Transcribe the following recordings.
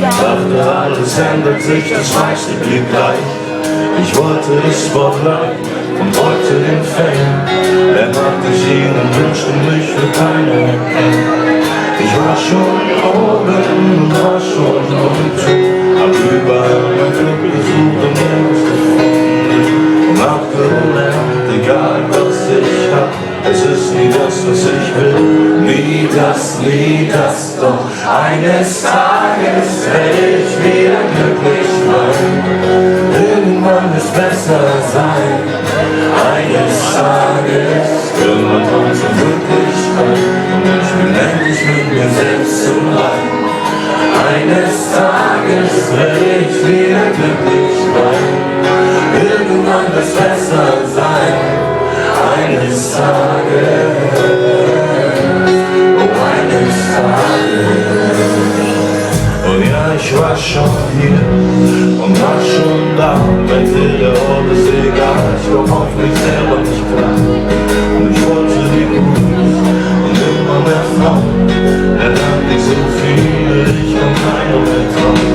Dachte, alles ändert sich, das meiste blieb gleich. Ich wollte das Spotlight und wollte den Fame. Machte ich ihn und wünschte mich für keiner erkennen. Ich war schon oben, war schon unten, hab überall mein Glück gesucht und nirgends gefunden. Und hab gelernt, egal was ich hab, es ist nie das, was ich will. Nie das, doch eines Tages werde ich wieder glücklich sein. Irgendwann wird's besser sein. Eines Tages kümmert uns um Glücklichkeit und ich bin endlich mit mir selbst zum Rein. Eines Tages werde ich wieder glücklich sein. Irgendwann wird's besser sein. Eines Tages, oh eines Tages. Und ja, ich war schon hier und war schon da. Wenn der Ort ist egal, ich komm auf mich selber nicht klar. Und ich wollte die Grüße und immer mehr Frauen. Er hat nicht so viele, ich kann keiner mehr trauen.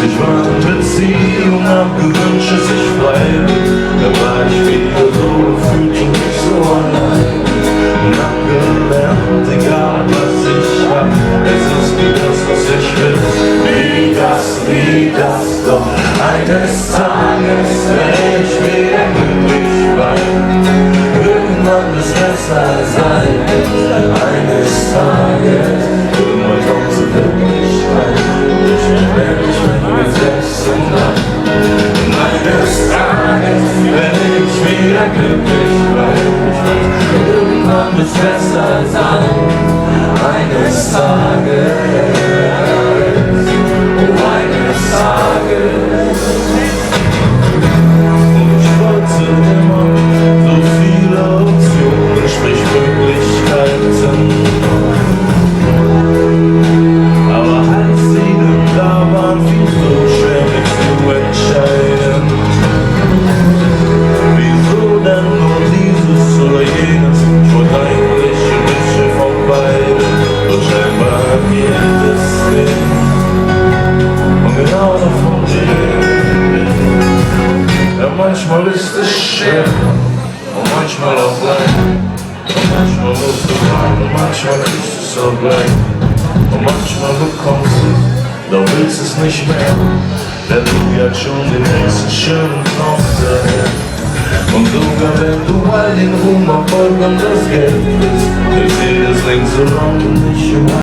Ich war in Beziehung, hab gewünscht, dass ich frei bin. Dann war ich wieder so gefühlt und nicht so allein. Und hab gelernt, egal was ich hab, es ist nie das, was ich will. Nie das, doch eines Tages werde ich wieder glücklich sein. Irgendwann wird's besser sein. Eines Tages irgendwann kommt zur Glücklichkeit und ich bin endlich mit mir selbst im Rein. Und eines Tages werde ich wieder glücklich sein. Irgendwann wird's besser sein. Eines Tages. Manchmal ist es schwer und manchmal auch leicht. Und manchmal musst du rein und manchmal ist es auch gleich. Und manchmal bekommst du es, doch willst es nicht mehr. Denn du jagst schon den nächsten schönen Traum daher. Und sogar wenn du all den Ruhm, Erfolg und das Geld willst, ist jedes Leben so lang und nicht